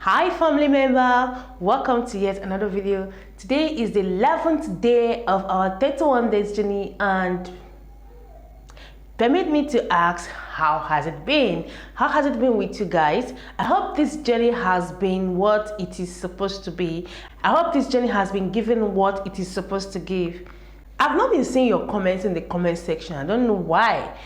Hi family member, welcome to yet another video. Today is the 11th day of our 31 days journey, and permit me to ask, how has it been? How has it been with you guys? I hope this journey has been what it is supposed to be. I hope this journey has been given what it is supposed to give. I've not been seeing your comments in the comment section. I don't know why.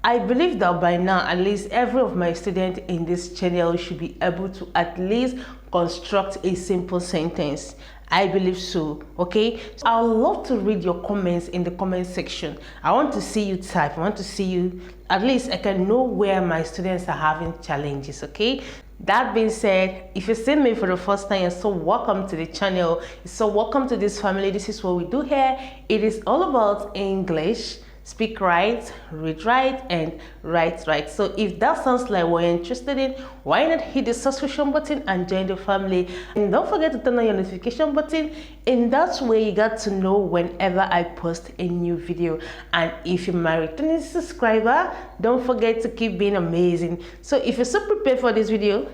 I believe that by now, at least every of my students in this channel should be able to at least construct a simple sentence. I believe so. Okay, so I would love to read your comments in the comment section. I want to see you type. I want to see you, at least I can know where my students are having challenges. Okay, that being said, if you're seeing me for the first time, you're so welcome to the channel. You're so welcome to this family. This is what we do here. It is all about English. Speak right, read right, and write right. So if that sounds like what you're interested in, why not hit the subscription button and join the family? And don't forget to turn on your notification button. In that way, you get to know whenever I post a new video. And if you're my returning subscriber, don't forget to keep being amazing. So if you're so prepared for this video,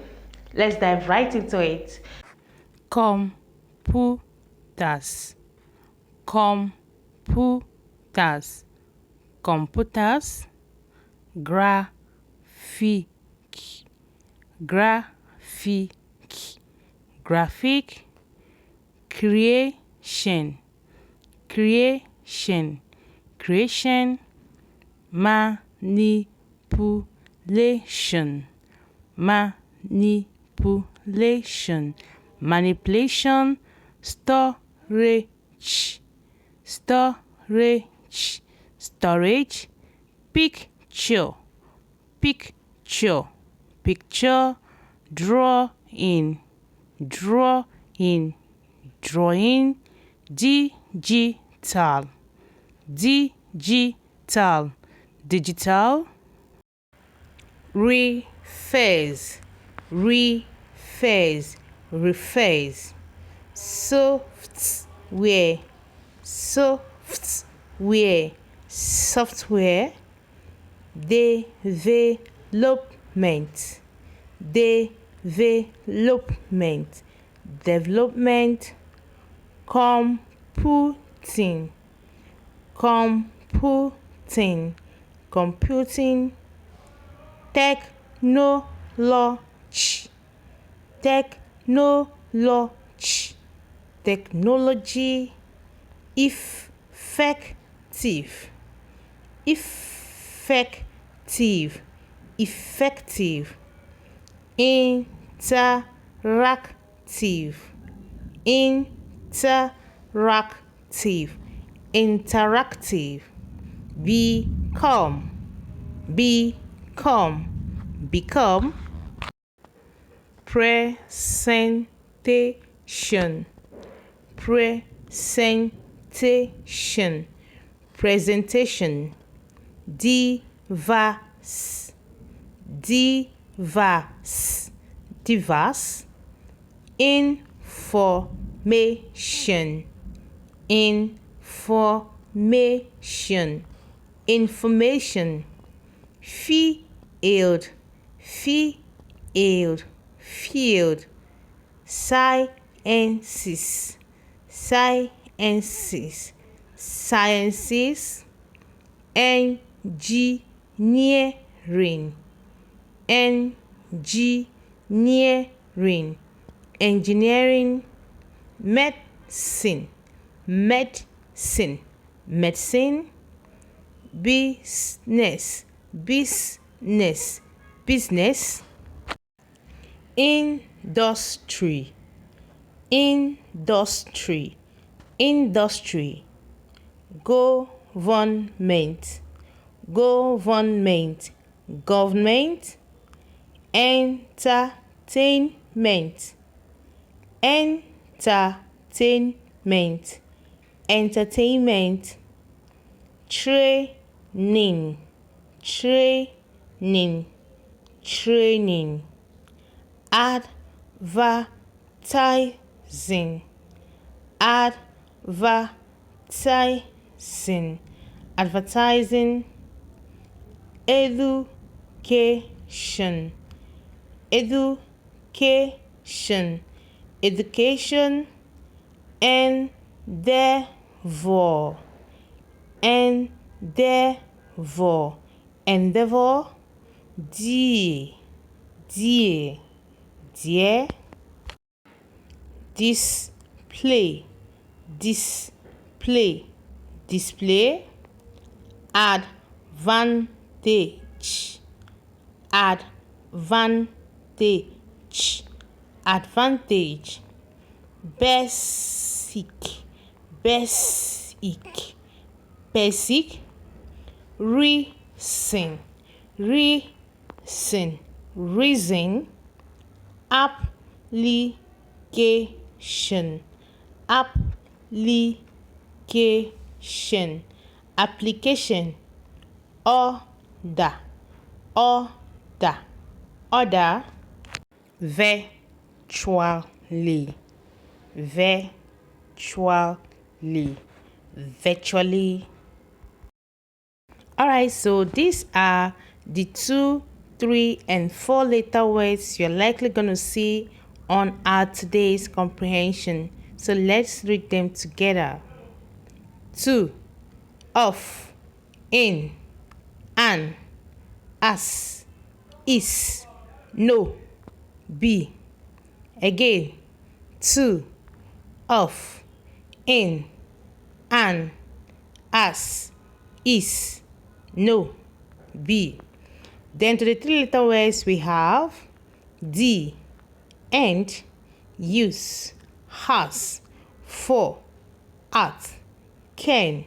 let's dive right into it. Computers, computers, computers, graphic, graphic, graphic, creation, creation, creation, manipulation, manipulation, manipulation, storage, storage, storage, picture, picture, picture, drawing, drawing, drawing, digital, digital, digital, refers, refers, refers, software, software, software, development, development, development, computing, computing, computing, technology, technology, technology, effective, effective, effective, interactive, interactive, interactive, become, become, become, presentation, presentation, presentation, diverse, diverse, diverse, information, information, information, field, field, field, sciences, sciences, sciences, engineering, engineering, engineering, medicine, medicine, medicine, business, business, business, industry, industry, industry, government, government, government, entertainment, entertainment, entertainment, training, training, training, advertising, advertising, advertising, education, education, education, endeavor, endeavor, endeavor, dear, dear, display, display, display, advantage, advantage, advantage, basic, basic, basic, reason, reason, reason, application, application, application, order, order, order, virtually, virtually, virtually. All right, so these are the 2, 3, and 4 letter words you're likely going to see on our today's comprehension. So let's read them together. 2. Of, in, an, as, is, no, be. Again. 2. Of, in, an, as, is, no, be. Then to the 3 letter words we have the, and, use, has, for, at, can,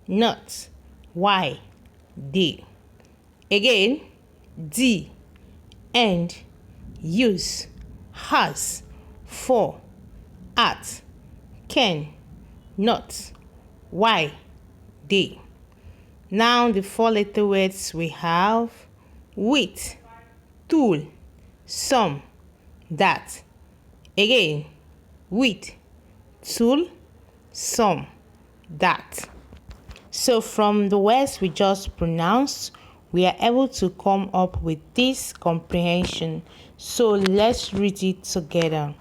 not, why, they. Again, the, and, use, has, for, at, can, not, why, they. Now the 4 letter words we have with, tool, some, that. Again, with, tool, some, that. So from the words we just pronounced, we are able to come up with this comprehension. So let's read it together.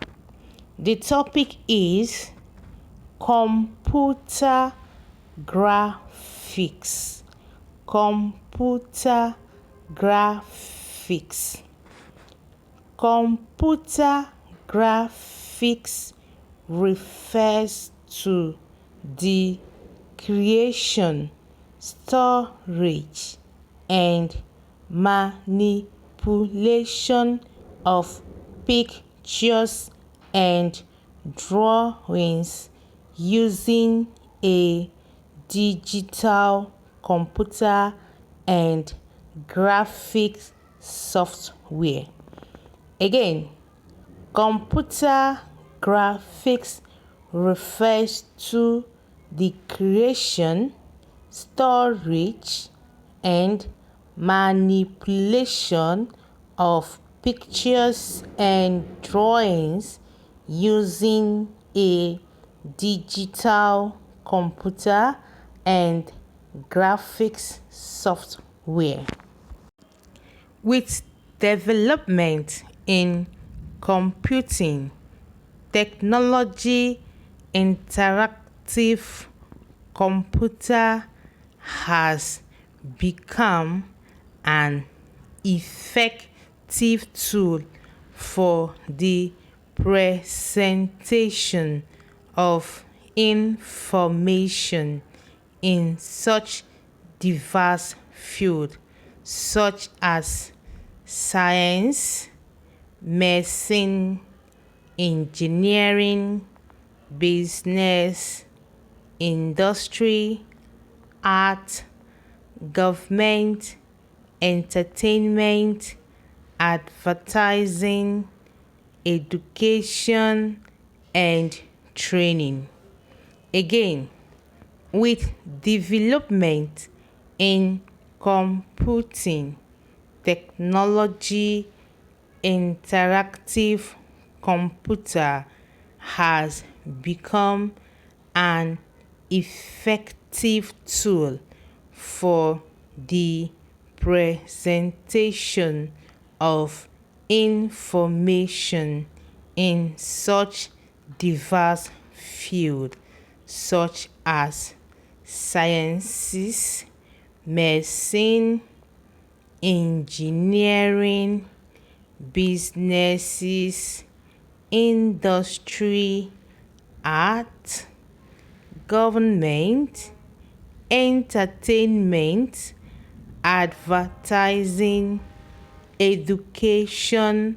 The topic is computer graphics. Computer graphics. Computer graphics refers to the creation, storage, and manipulation of pictures and drawings using a digital computer and graphics software. Again, computer graphics refers to the creation, storage, and manipulation of pictures and drawings using a digital computer and graphics software. With development in computing technology, interactive computer has become an effective tool for the presentation of information in such diverse fields such as science, medicine, engineering, business, industry, art, government, entertainment, advertising, education, and training. Again, with development in computing technology, interactive computer has become an effective tool for the presentation of information in such diverse fields such as sciences, medicine, engineering, businesses, industry, art, government, entertainment, advertising, education,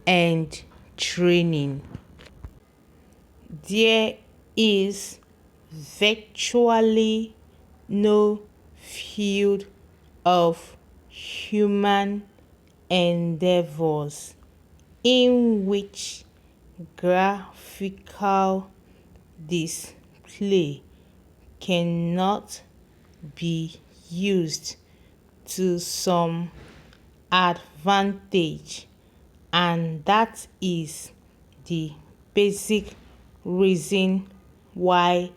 and training. There is virtually no field of human endeavors in which graphical display cannot be used to some advantage, and that is the basic reason why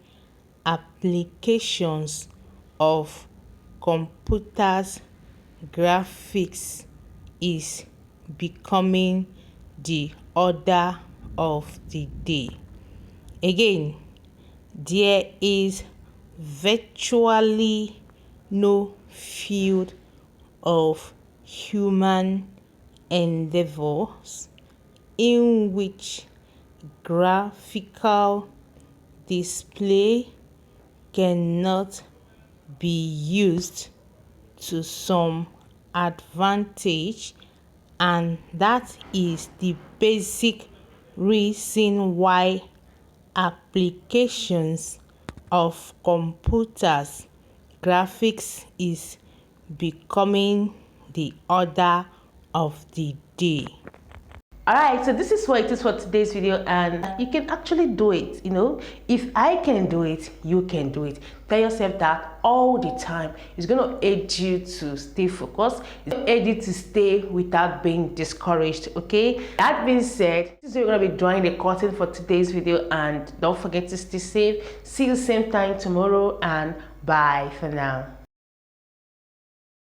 applications of computers graphics is becoming the order of the day. Again, there is virtually no field of human endeavors in which graphical display cannot be used to some advantage, and that is the basic reason why applications of computers graphics is becoming the order of the day. Alright, so this is what it is for today's video, and you can actually do it. If I can do it, you can do it. Tell yourself that all the time. It's going to aid you to stay focused. It's going to aid you to stay without being discouraged. Okay, that being said, this is where we're going to be drawing the curtain for today's video, and don't forget to stay safe. See you same time tomorrow, and bye for now.